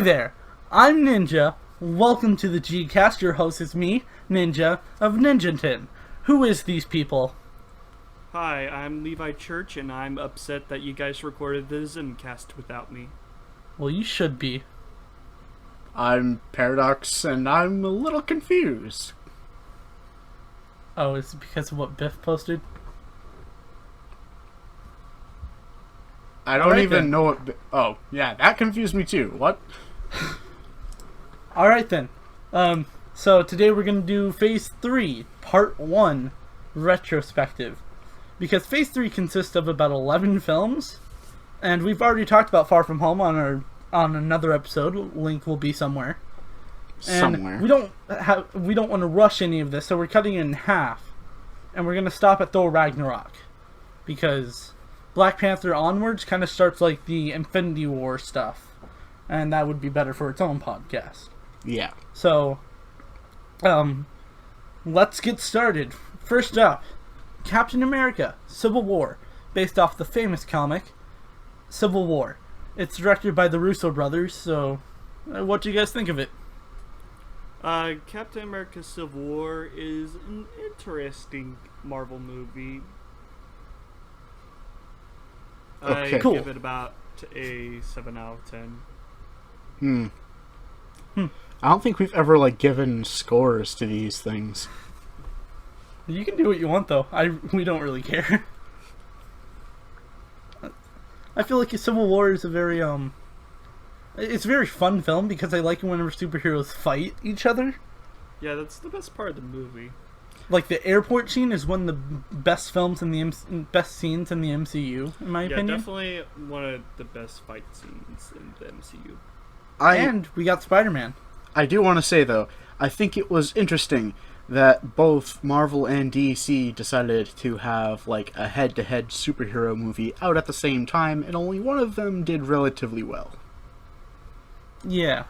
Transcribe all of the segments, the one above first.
there, I'm Ninja. Welcome to the GCast. Your host is me, Ninja of Ninjaton. Who is these people? Hi, I'm Levi Church, and I'm upset that you guys recorded the GCast without me. Well, you should be. I'm Paradox, and I'm a little confused. Oh, is it because of what Biff posted? I don't even know what... Oh, yeah, that confused me too. What? Alright then. So today we're going to do Phase 3, Part 1, Retrospective. Because Phase 3 consists of about 11 films, and we've already talked about Far From Home on another episode. Link will be somewhere. And we don't want to rush any of this, so we're cutting it in half. And we're going to stop at Thor Ragnarok. Because Black Panther onwards kind of starts like the Infinity War stuff. And that would be better for its own podcast. Yeah. So, let's get started. First up, Captain America, Civil War, based off the famous comic, Civil War. It's directed by the Russo brothers, so what do you guys think of it? Captain America Civil War is an interesting Marvel movie. Okay. I give it about a 7 out of 10. I don't think we've ever, given scores to these things. You can do what you want, though. We don't really care. I feel like Civil War is a very, it's a very fun film because I like it whenever superheroes fight each other. Yeah, that's the best part of the movie. Like, the airport scene is one of the best films best scenes in the MCU, in my opinion. Yeah, definitely one of the best fight scenes in the MCU. And we got Spider-Man. I do want to say, though, I think it was interesting that both Marvel and DC decided to have, a head-to-head superhero movie out at the same time, and only one of them did relatively well. Yeah.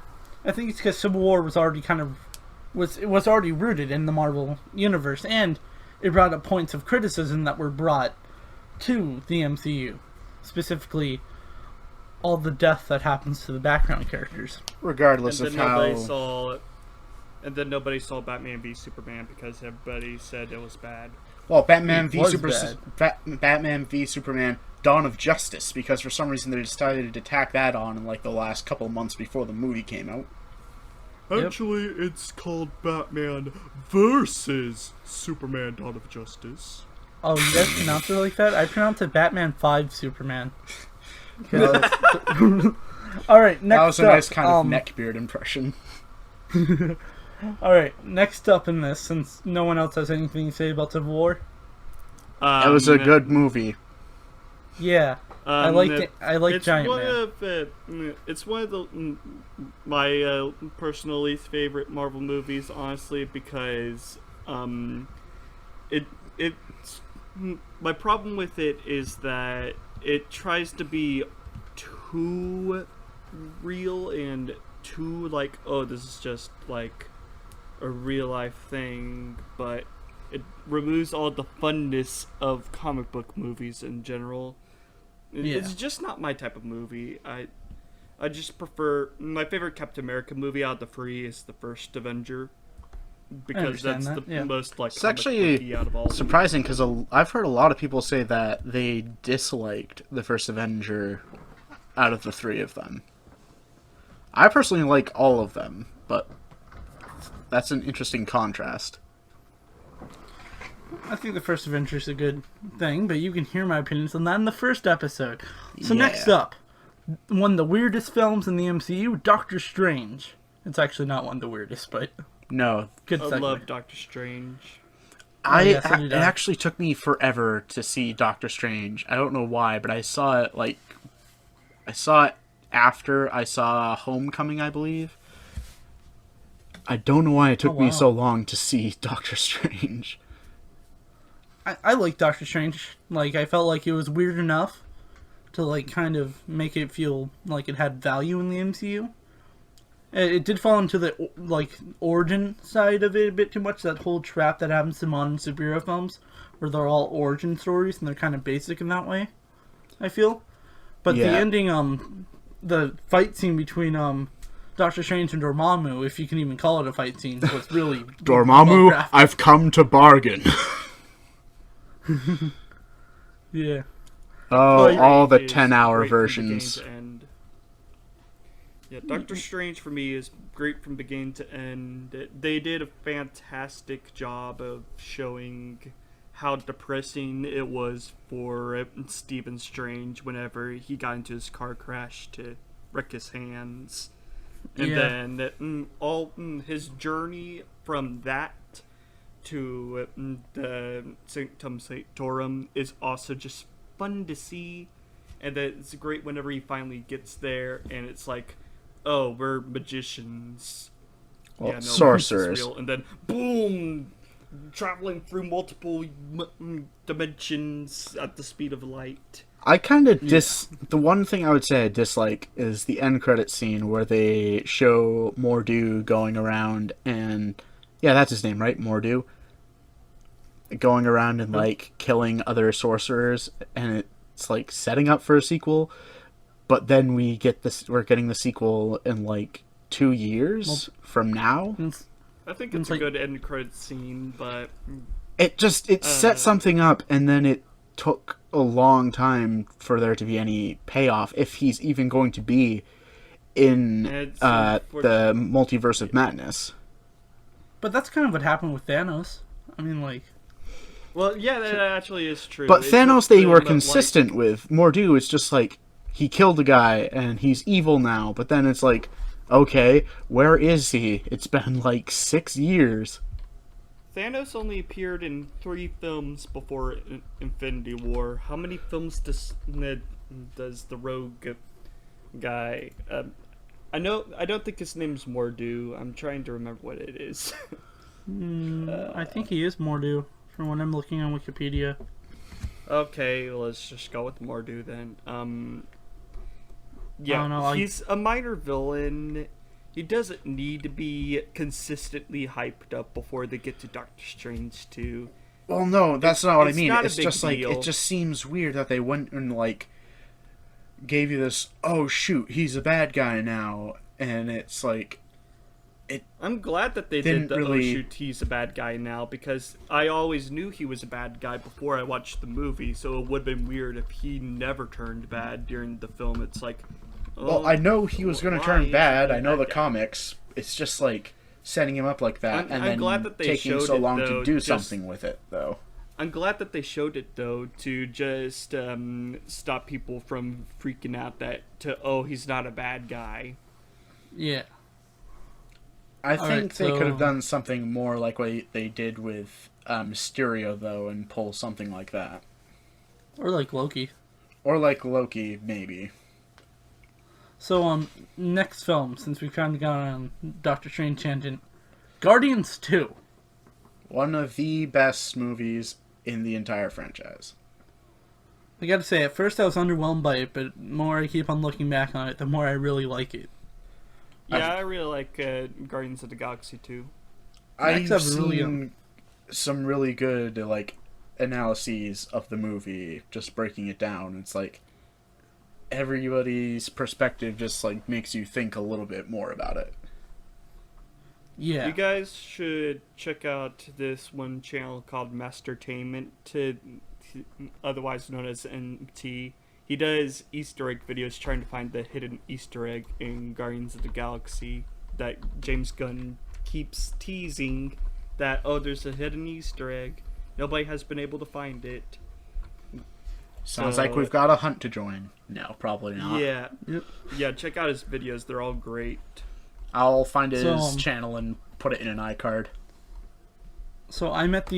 I think it's because Civil War was already was already rooted in the Marvel universe, and it brought up points of criticism that were brought to the MCU. Specifically, all the death that happens to the background characters. Regardless of how... And then nobody saw Batman v Superman because everybody said it was bad. Well, Batman v Superman Dawn of Justice, because for some reason they decided to tack that on in the last couple months before the movie came out. Actually, it's called Batman versus Superman Dawn of Justice. Oh, you guys pronounce it like that? I pronounce it Batman 5 Superman. Alright, next up... That was a nice kind of neckbeard impression. Alright, next up in this, since no one else has anything to say about Civil War. It was a good movie. Yeah, I like Giant Man. It's one of my personal least favorite Marvel movies, honestly, because my problem with it is that it tries to be too real and too this is just a real life thing, but it removes all the funness of comic book movies in general. It's just not my type of movie. I just prefer... My favorite Captain America movie out of the three is the First Avenger. Because that's the most, It's actually out of all surprising, because I've heard a lot of people say that they disliked the First Avenger out of the three of them. I personally like all of them, but that's an interesting contrast. I think the First Avenger is a good thing, but you can hear my opinions on that in the first episode. So next up, one of the weirdest films in the MCU, Doctor Strange. It's actually not one of the weirdest, but... No. Good segue. I love Doctor Strange. It actually took me forever to see Doctor Strange. I don't know why, but I saw it, after I saw Homecoming, I believe. I don't know why it took me so long to see Doctor Strange. I like Doctor Strange. I felt like it was weird enough to, kind of make it feel like it had value in the MCU. It did fall into the, origin side of it a bit too much. That whole trap that happens in modern superhero films, where they're all origin stories, and they're kind of basic in that way, I feel. But the ending, the fight scene between Doctor Strange and Dormammu, if you can even call it a fight scene. So it's really Dormammu, well-crafted. I've come to bargain. Yeah. Oh, all the Is 10-hour great from versions. beginning to end. Yeah, Doctor Strange for me is great from beginning to end. They did a fantastic job of showing how depressing it was for Stephen Strange whenever he got into his car crash to wreck his hands. And Yeah. then his journey from that to the Sanctum Sanctorum is also just fun to see. And that it's great whenever he finally gets there and it's like, oh, we're magicians. Well, this is sorcerers. real. And then, boom! Traveling through multiple dimensions at the speed of light. I kind of the one thing I would say I dislike is the end credit scene where they show Mordo going around and that's his name, right? Mordo. Going around and like killing other sorcerers, and it's like setting up for a sequel. But then we're getting the sequel in like 2 years from now. I think it's a good end credit scene, but It set something up, and then it took a long time for there to be any payoff, if he's even going to be in the Multiverse of Madness. But that's kind of what happened with Thanos. I mean, like... Well, yeah, that actually is true. But It's Thanos, just they were like- consistent with. Mordo, it's just like, he killed a guy, and he's evil now, but then it's like, okay, where is he? It's been like 6 years. Thanos only appeared in 3 films before Infinity War. How many films does the Rogue guy? I don't think his name's Mordo. I'm trying to remember what it is. I think he is Mordo, from what I'm looking on Wikipedia. Okay, well, let's just go with Mordo then. I don't know, he's a minor villain. He doesn't need to be consistently hyped up before they get to Doctor Strange 2. Well, no, that's not what I it's mean. not a It's big just like, deal. it just seems weird that they went and like gave you this, oh shoot, he's a bad guy now, and it's like, I'm glad that they Didn't did the really- oh shoot, he's a bad guy now, because I always knew he was a bad guy before I watched the movie, so it would have been weird if he never turned bad during the film. It's like, well, I know he was going to why turn is he bad. a I know bad the guy? comics. It's just like setting him up like that, I'm and glad then that they taking showed so it, long though, to do just- something with it, though. I'm glad that they showed it though, to just stop people from freaking out he's not a bad guy. Yeah. I All think right, they could have so- done something more like what they did with Mysterio, though, and pull something like that. Or like Loki. Or like Loki, maybe. So, next film, since we've kind of gone on Doctor Strange tangent. Guardians 2. One of the best movies in the entire franchise. I gotta say, at first I was underwhelmed by it, but the more I keep on looking back on it, the more I really like it. Yeah, I really like Guardians of the Galaxy 2. I've Next up, really, seen some really good like analyses of the movie, just breaking it down. It's like everybody's perspective just like makes you think a little bit more about it. Yeah. You guys should check out this one channel called Mastertainment, otherwise known as MT. He does Easter egg videos trying to find the hidden Easter egg in Guardians of the Galaxy that James Gunn keeps teasing that, oh, there's a hidden Easter egg. Nobody has been able to find it. Sounds So- like we've got a hunt to join. No, probably not. Yeah. Yep. Yeah, check out his videos. They're all great. I'll find his So, channel and put it in an iCard. So I met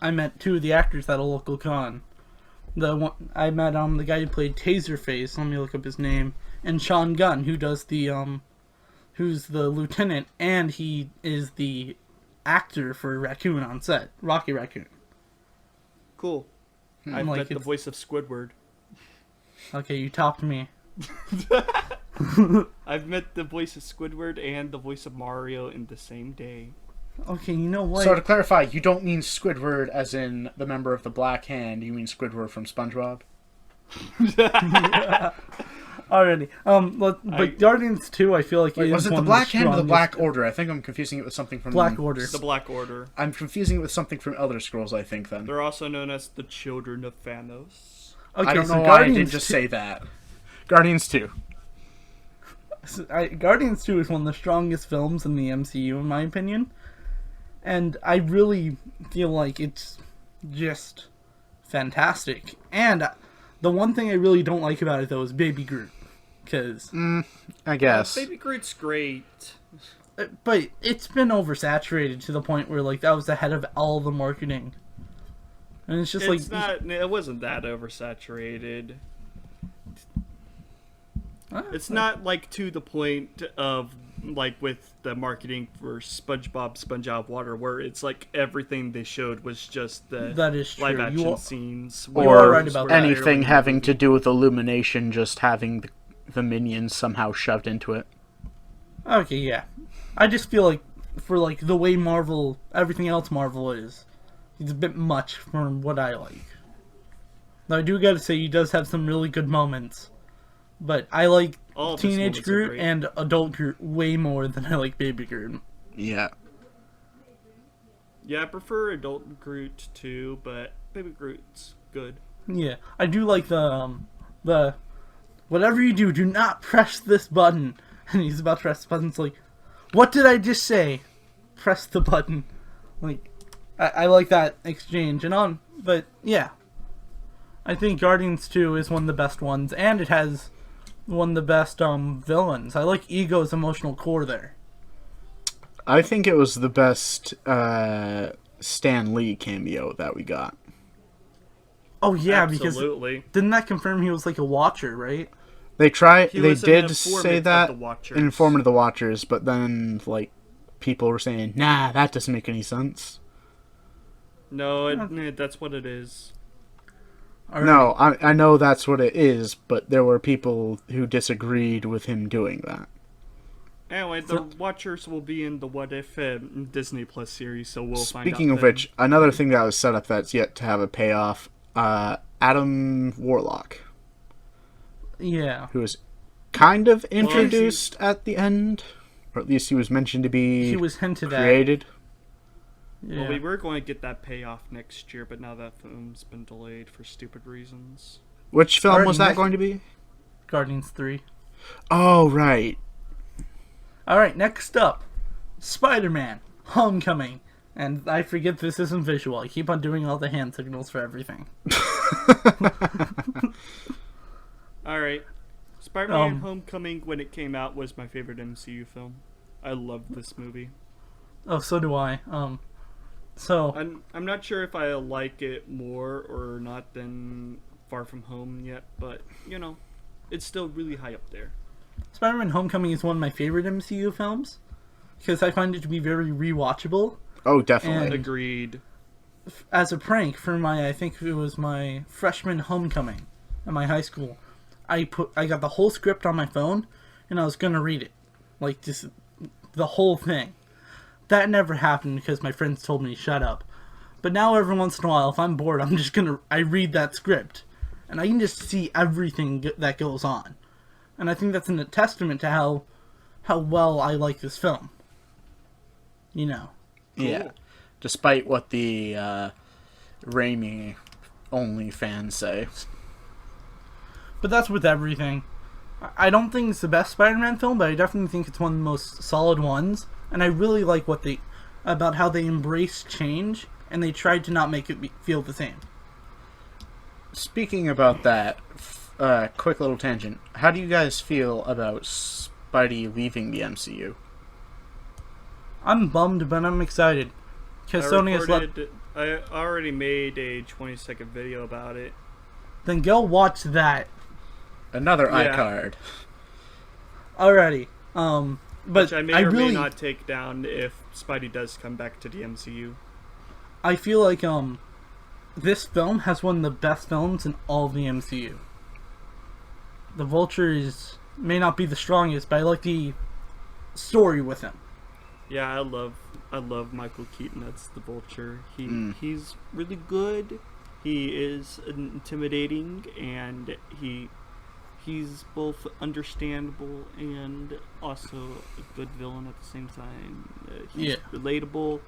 I met 2 of the actors at a local con. I met the guy who played Taserface. Let me look up his name. And Sean Gunn, who does who's the lieutenant, and he is the actor for Raccoon on set, Rocky Raccoon. Cool. I've Like, met the it's- voice of Squidward. Okay, you topped me. I've met the voice of Squidward and the voice of Mario in the same day. Okay, you know what? So to clarify, you don't mean Squidward as in the member of the Black Hand. You mean Squidward from SpongeBob? Already. But Guardians 2, I feel like Wait, is was it one the of Black Hand or the strongest- Black Order? I think I'm confusing it with something from... Black Order. The Black Order. I'm confusing it with something from Elder Scrolls, I think, then. They're also known as the Children of Thanos. Okay, I don't so know why I Guardians didn't just 2 say that. Guardians 2. Guardians 2 is one of the strongest films in the MCU, in my opinion. And I really feel like it's just fantastic. And the one thing I really don't like about it, though, is Baby Groot. Because... I guess. Baby Groot's great. But it's been oversaturated to the point where, like, that was ahead of all the marketing. And it's just It's like... not. It wasn't that oversaturated. Ah, It's not like to the point of like with the marketing for SpongeBob SpongeBob Water, where it's like everything they showed was just the That is true. live action You are- scenes, You are Or right about that. anything having to do with Illumination just having the minions somehow shoved into it. Okay, yeah. I just feel like, for, like, the way Marvel... Everything else Marvel is, it's a bit much for what I like. Though I do gotta say, he does have some really good moments. But I like All of his Teenage moments are Groot great. and Adult Groot way more than I like Baby Groot. Yeah. Yeah, I prefer Adult Groot too, but Baby Groot's good. Yeah, I do like the whatever you do, do not press this button. And he's about to press the button. It's like, what did I just say? Press the button. Like, I like that exchange but yeah, I think Guardians 2 is one of the best ones, and it has one of the best villains. I like Ego's emotional core there. I think it was the best Stan Lee cameo that we got. Oh yeah, Absolutely. because didn't that confirm he was like a Watcher, right? They He they was an did informant say of that the Watchers. an informant of the Watchers, but then like people were saying, nah, that doesn't make any sense. No, that's what it is. No, I know that's what it is, but there were people who disagreed with him doing that. Anyway, the Watchers will be in the What If Disney Plus series, so we'll find out. Speaking of then. which, another thing that was set up that's yet to have a payoff, Adam Warlock, Yeah. who was kind of introduced at the end, or at least he was mentioned to be He was hinted created. Yeah. Well, we were going to get that payoff next year, but now that film's been delayed for stupid reasons. Which film Already was that next- going to be? Guardians 3. Oh, right. Alright, next up, Spider-Man, Homecoming. And I forget this isn't visual. I keep on doing all the hand signals for everything. Alright. Spider-Man Um, Homecoming, when it came out, was my favorite MCU film. I loved this movie. Oh, so do I. So, I'm not sure if I like it more or not than Far From Home yet, but, you know, it's still really high up there. Spider-Man Homecoming is one of my favorite MCU films. Because I find it to be very rewatchable. Oh, definitely. And- Agreed. As a prank for I think it was my freshman homecoming at my high school, I got the whole script on my phone, and I was gonna read it. Like, just the whole thing. That never happened because my friends told me to shut up. But now every once in a while, if I'm bored, I read that script. And I can just see everything that goes on. And I think that's a testament to how well I like this film. You know. Yeah. Cool. Despite what the Raimi only fans say. But that's with everything. I don't think it's the best Spider-Man film, but I definitely think it's one of the most solid ones. And I really like about how they embrace change, and they tried to not make it feel the same. Speaking about that, quick little tangent. How do you guys feel about Spidey leaving the MCU? I'm bummed, but I'm excited. Because Sony has I already made a 20-second video about it. Then go watch that. Another Yeah. iCard. Alrighty. But Which I may or may not take down if Spidey does come back to the MCU. I feel like this film has one of the best films in all of the MCU. The Vulture may not be the strongest, but I like the story with him. Yeah, I love Michael Keaton as the Vulture. He's really good. He is intimidating, and he he's both understandable and also a good villain at the same time. He's relatable.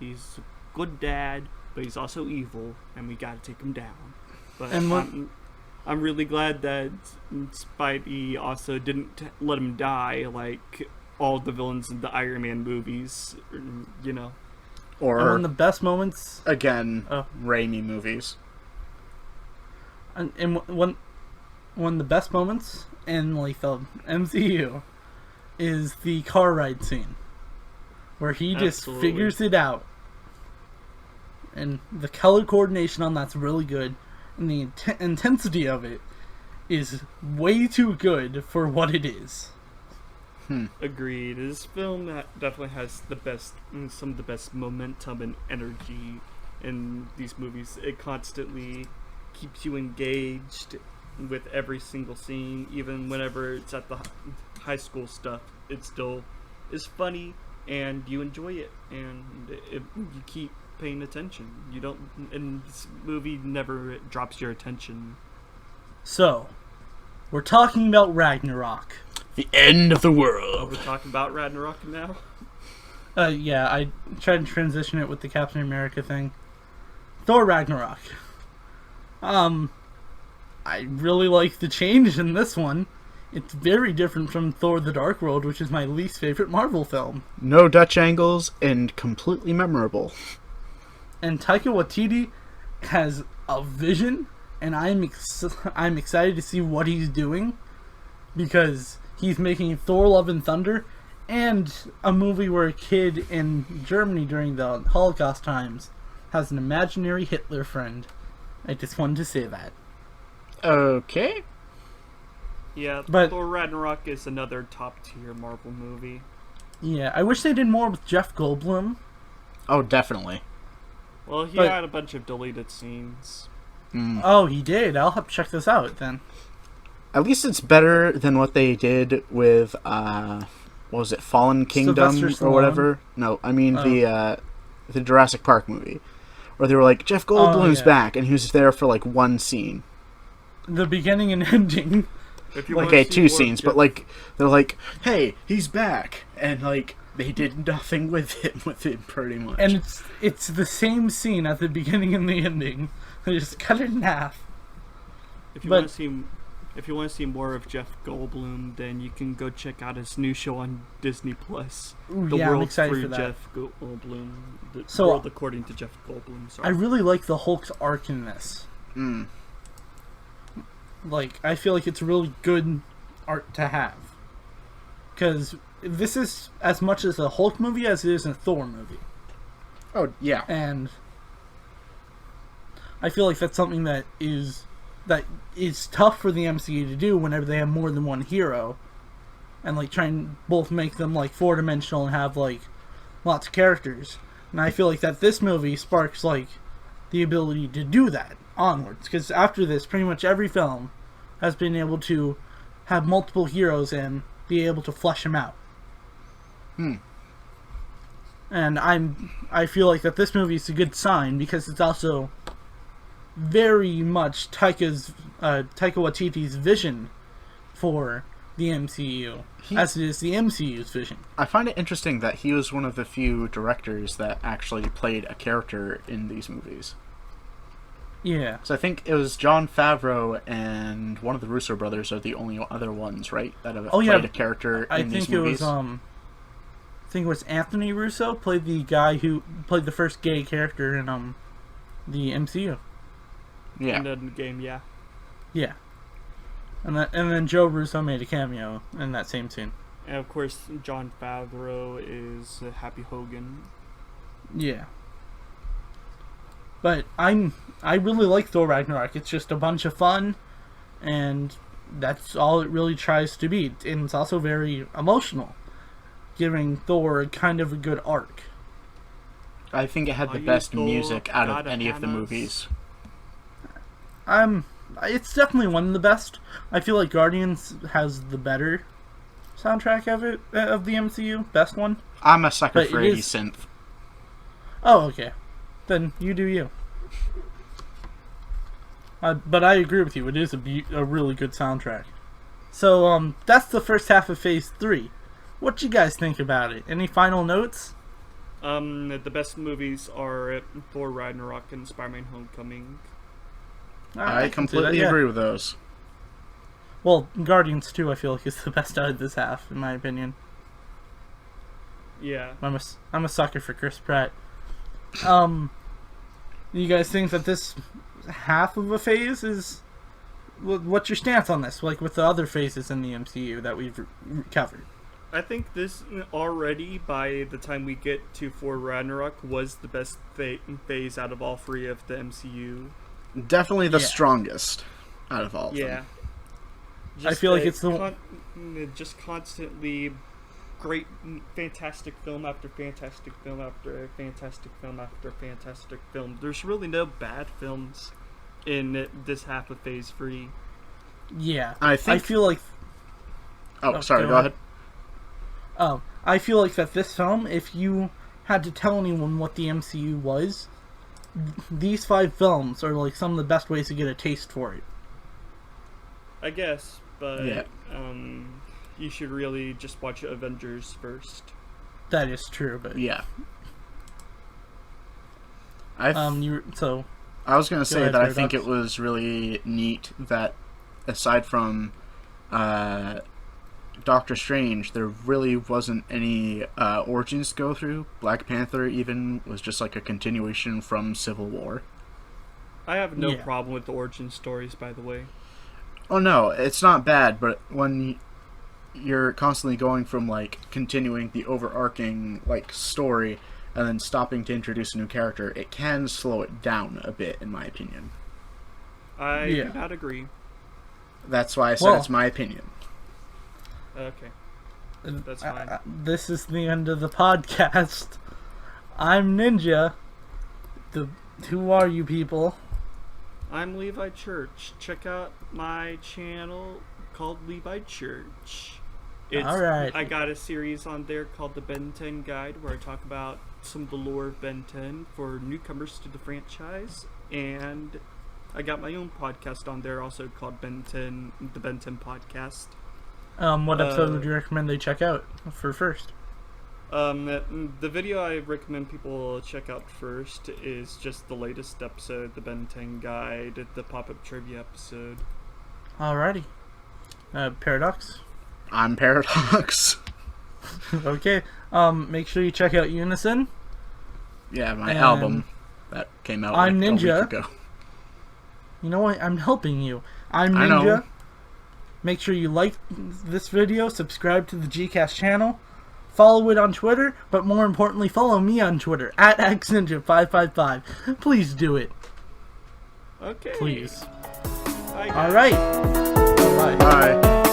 He's a good dad, but he's also evil, and we gotta take him down. But I'm really glad that Spidey also didn't let him die like all the villains in the Iron Man movies, you know. Or one of the best moments again, Raimi movies. And one of the best moments in like the MCU is the car ride scene, where he just figures it out, and the color coordination on that's really good, and the intensity of it is way too good for what it is. Agreed. This film definitely has some of the best momentum and energy in these movies. It constantly keeps you engaged with every single scene, even whenever it's at the high school stuff. It still is funny, and you enjoy it, and you keep paying attention. You don't, and this movie never drops your attention. So, we're talking about Ragnarok. The end of the world. We're talking about Ragnarok now? Yeah, I tried to transition it with the Captain America thing. Thor Ragnarok. I really like the change in this one. It's very different from Thor the Dark World, which is my least favorite Marvel film. No Dutch angles and completely memorable. And Taika Waititi has a vision, and I'm excited to see what he's doing, because he's making Thor Love and Thunder and a movie where a kid in Germany during the Holocaust times has an imaginary Hitler friend. I just wanted to say that. Okay. Yeah, but Thor Ragnarok is another top-tier Marvel movie. Yeah, I wish they did more with Jeff Goldblum. Oh, definitely. Well, he had a bunch of deleted scenes. Oh, he did? I'll have to check this out, then. At least it's better than what they did with, what was it, Fallen Kingdom or whatever? No, I mean the Jurassic Park movie. Where they were like, Jeff Goldblum's back, and he was there for like one scene. The beginning and ending. Okay, two scenes, but like, they're like, hey, he's back. And like, they did nothing with him pretty much. And it's the same scene at the beginning and the ending. They just cut it in half. If you want to see more of Jeff Goldblum, then you can go check out his new show on Disney Plus. The I'm World excited Through for that. Jeff Goldblum. The World According to Jeff Goldblum. Sorry. I really like the Hulk's arc in this. Like, I feel like it's a really good art to have. Because this is as much as a Hulk movie as it is a Thor movie. Oh, yeah. And I feel like that's something that is tough for the MCU to do whenever they have more than one hero. And, like, try and both make them, like, four-dimensional and have, like, lots of characters. And I feel like that this movie sparks, like, the ability to do that onwards. Because after this, pretty much every film has been able to have multiple heroes and be able to flesh them out. And I feel like that this movie is a good sign, because it's also very much Taika Waititi's vision for the MCU, as it is the MCU's vision. I find it interesting that he was one of the few directors that actually played a character in these movies. Yeah. So I think it was Jon Favreau and one of the Russo brothers are the only other ones, right? That have played a character in these movies. I think it was Anthony Russo played the guy who played the first gay character in the MCU. Yeah. In the game, yeah. Yeah. And then Joe Russo made a cameo in that same scene. And of course, Jon Favreau is Happy Hogan. Yeah. But I really like Thor Ragnarok. It's just a bunch of fun, and that's all it really tries to be. And it's also very emotional, giving Thor kind of a good arc. I think it had the best music out of any of the movies. It's definitely one of the best. I feel like Guardians has the better soundtrack of the MCU. Best one. I'm a sucker for 80s synth. Oh, okay. Then you do you. But I agree with you. It is a really good soundtrack. So, that's the first half of Phase 3. What you guys think about it? Any final notes? The best movies are Thor Ragnarok and Spider-Man Homecoming. I completely agree with those. Well, Guardians 2, I feel like, is the best out of this half, in my opinion. Yeah. I'm a sucker for Chris Pratt. You guys think that this half of a phase is... What's your stance on this, like with the other phases in the MCU that we've covered? I think this already, by the time we get to Thor Ragnarok, was the best phase out of all three of the MCU. Definitely the strongest out of all of them. I feel like it's the just constantly great, fantastic film after fantastic film after fantastic film after fantastic film. There's really no bad films in this half of Phase 3. Yeah, I feel like... Oh, sorry, go ahead. I feel like that this film, if you had to tell anyone what the MCU was, these 5 films are like some of the best ways to get a taste for it. I guess, but yeah. You should really just watch Avengers first. That is true, but yeah. I was gonna say that I think it was really neat that aside from Doctor Strange, there really wasn't any origins to go through. Black Panther even was just like a continuation from Civil War. I have no problem with the origin stories, by the way. Oh no, it's not bad, but when you're constantly going from like continuing the overarching like story and then stopping to introduce a new character, it can slow it down a bit, in my opinion. I do not agree. That's why I said it's my opinion. Okay. That's fine. This is the end of the podcast. I'm Ninja. Who are you people? I'm Levi Church. Check out my channel called Levi Church. Alright. I got a series on there called the Ben 10 Guide where I talk about some of the lore of Ben 10 for newcomers to the franchise. And I got my own podcast on there also called Ben 10, the Ben 10 Podcast. What episode would you recommend they check out for first? The video I recommend people check out first is just the latest episode, the Ben 10 Guide, the pop-up trivia episode. Alrighty. Paradox? I'm Paradox. Okay. Make sure you check out Unison. Yeah, my album that came out I'm like Ninja. a week ago. You know what? I'm helping you. I'm Ninja. I know. Make sure you like this video, subscribe to the GCast channel, follow it on Twitter, but more importantly, follow me on Twitter, @xninja555. Please do it. Okay. Please. Bye, guys. Alright. Bye. Bye.